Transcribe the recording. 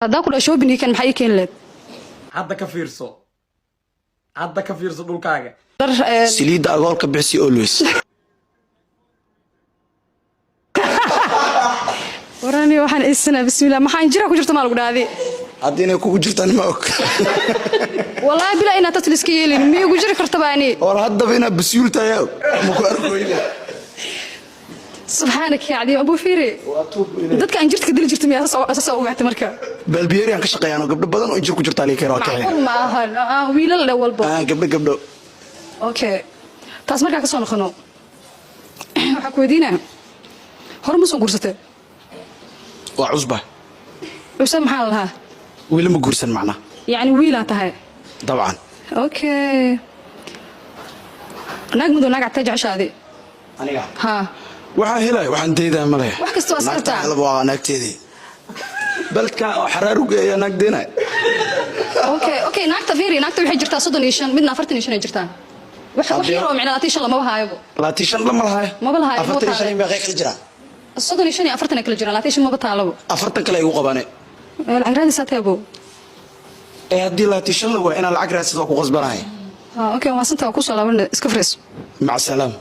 هذا كله شوبيني كان محي كين لد hadda ka fiirso dhulkaaga saliida agoolka bixi always warani waxaan isna bismillaah maxaan jira ku jirto maal gudhaadi hadina kugu jirtaan ma og wallahi bila ina tatliska yeelin miyo ku jiri karta baani war hadda ina basuultayaa ma ku arkoyna subhanaka ya adim abu fiiri dadka aan jirta dil jirta miyaa soo ogaatay marka balbiyeeriyan ka shaqeeyaan gabdho badan oo injir ku jirta leeyahay waa kale ma aha wiilal la walba gabdho okay taas marka ka soo noqono waxa ku weydiina hor ma soo guursatay waa cusba cusba maxaa lahaa wiil ma guursan macna yani wiila tahay طبعا okay naag mudo naag ta jeceshaadi aniga ha waxa helay waxaan deedaa ma leh wax kasta askarta waa naagteedii balka xaraaruga ayaa naag deena okay naagta fiiri naagta waxay jirtaa 35 midna 45 ay jirtaa wax yaro macna 35 lama hayo 35 lama lahayo ma lahayo 45 baa kala jira 35 40 kala jira 35 ma bataalo 40 kale igu qabanay lacag raadis ateebo hadii 35 waa inaan lacag raadis ku qasbanahay okay waa santa ku soo laaban iska frees مع السلامة.